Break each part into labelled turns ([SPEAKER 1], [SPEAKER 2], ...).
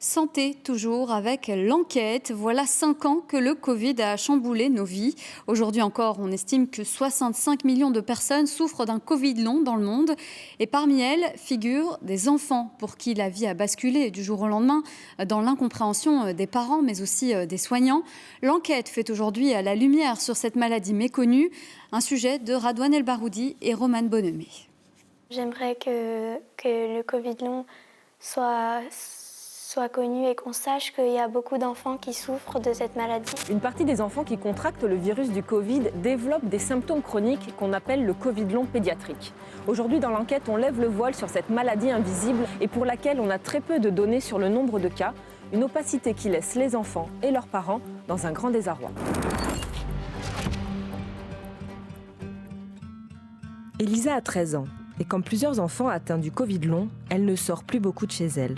[SPEAKER 1] Santé toujours avec l'enquête. Voilà 5 ans que le Covid a chamboulé nos vies. Aujourd'hui encore, on estime que 65 millions de personnes souffrent d'un Covid long dans le monde. Et parmi elles figurent des enfants pour qui la vie a basculé du jour au lendemain dans l'incompréhension des parents mais aussi des soignants. L'enquête fait aujourd'hui la lumière sur cette maladie méconnue. Un sujet de Radouane El Baroudi et Romane Bonnemé.
[SPEAKER 2] J'aimerais que le Covid long soit connu et qu'on sache qu'il y a beaucoup d'enfants qui souffrent de cette maladie.
[SPEAKER 3] Une partie des enfants qui contractent le virus du Covid développent des symptômes chroniques qu'on appelle le Covid long pédiatrique. Aujourd'hui, dans l'enquête, on lève le voile sur cette maladie invisible et pour laquelle on a très peu de données sur le nombre de cas, une opacité qui laisse les enfants et leurs parents dans un grand désarroi. Elisa a 13 ans et comme plusieurs enfants atteints du Covid long, elle ne sort plus beaucoup de chez elle.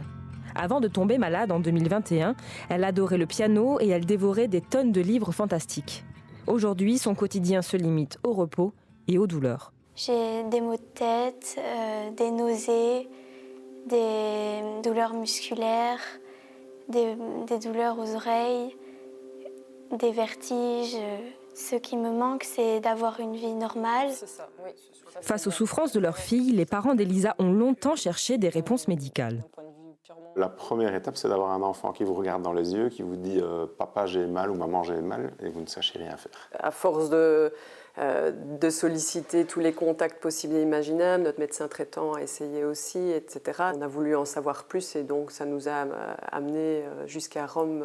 [SPEAKER 3] Avant de tomber malade en 2021, elle adorait le piano et elle dévorait des tonnes de livres fantastiques. Aujourd'hui, son quotidien se limite au repos et aux douleurs.
[SPEAKER 2] J'ai des maux de tête, des nausées, des douleurs musculaires, des douleurs aux oreilles, des vertiges. Ce qui me manque, c'est d'avoir une vie normale.
[SPEAKER 3] Face aux souffrances de leur fille, les parents d'Elisa ont longtemps cherché des réponses médicales.
[SPEAKER 4] La première étape, c'est d'avoir un enfant qui vous regarde dans les yeux, qui vous dit « papa, j'ai mal » ou « maman, j'ai mal » et vous ne sachez rien faire.
[SPEAKER 5] À force de solliciter tous les contacts possibles et imaginables, notre médecin traitant a essayé aussi, etc. On a voulu en savoir plus et donc ça nous a amené jusqu'à Rome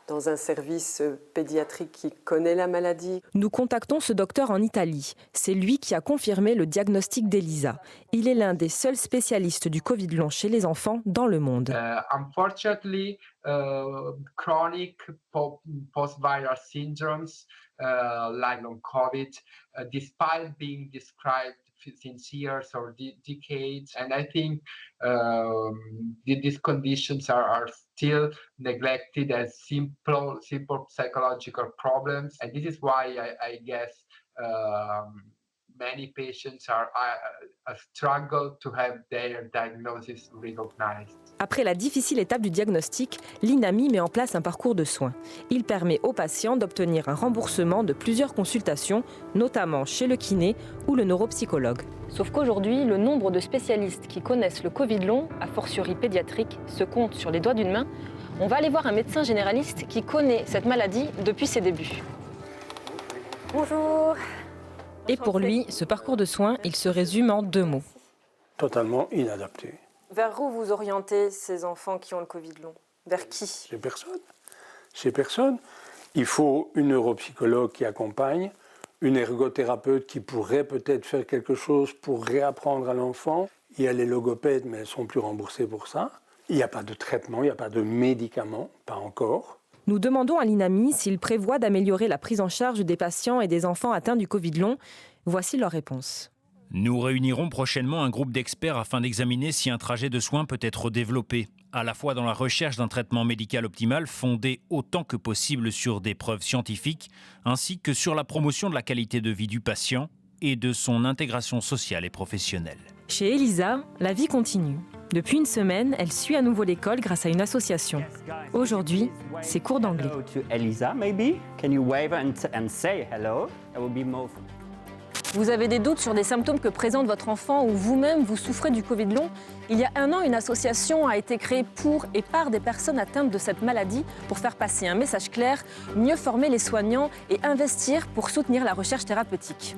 [SPEAKER 5] dans un service pédiatrique qui connaît la maladie.
[SPEAKER 3] Nous contactons ce docteur en Italie. C'est lui qui a confirmé le diagnostic d'Elisa. Il est l'un des seuls spécialistes du Covid long chez les enfants dans le monde.
[SPEAKER 6] Unfortunately, chronic post-viral syndromes like long COVID, despite being described since years or decades, and I think these conditions are still neglected as simple psychological problems, and this is why I guess many patients are struggle to have their diagnosis recognized.
[SPEAKER 3] Après la difficile étape du diagnostic, l'INAMI met en place un parcours de soins. Il permet aux patients d'obtenir un remboursement de plusieurs consultations, notamment chez le kiné ou le neuropsychologue. Sauf qu'aujourd'hui, le nombre de spécialistes qui connaissent le Covid long, a fortiori pédiatrique, se compte sur les doigts d'une main. On va aller voir un médecin généraliste qui connaît cette maladie depuis ses débuts.
[SPEAKER 2] Bonjour.
[SPEAKER 3] Et pour lui, ce parcours de soins, il se résume en 2 mots.
[SPEAKER 7] Totalement inadapté.
[SPEAKER 5] Vers où vous orientez ces enfants qui ont le Covid long? Vers qui?
[SPEAKER 7] Chez personne. Chez personne. Il faut une neuropsychologue qui accompagne, une ergothérapeute qui pourrait peut-être faire quelque chose pour réapprendre à l'enfant. Il y a les logopèdes, mais elles ne sont plus remboursées pour ça. Il n'y a pas de traitement, il n'y a pas de médicaments, pas encore.
[SPEAKER 3] Nous demandons à l'INAMI s'il prévoit d'améliorer la prise en charge des patients et des enfants atteints du Covid long. Voici leur réponse.
[SPEAKER 8] Nous réunirons prochainement un groupe d'experts afin d'examiner si un trajet de soins peut être développé, à la fois dans la recherche d'un traitement médical optimal fondé autant que possible sur des preuves scientifiques, ainsi que sur la promotion de la qualité de vie du patient et de son intégration sociale et professionnelle.
[SPEAKER 3] Chez Elisa, la vie continue. Depuis une semaine, elle suit à nouveau l'école grâce à une association. Aujourd'hui, c'est cours d'anglais. Vous avez des doutes sur des symptômes que présente votre enfant ou vous-même, vous souffrez du Covid long? Il y a 1 an, une association a été créée pour et par des personnes atteintes de cette maladie pour faire passer un message clair, mieux former les soignants et investir pour soutenir la recherche thérapeutique.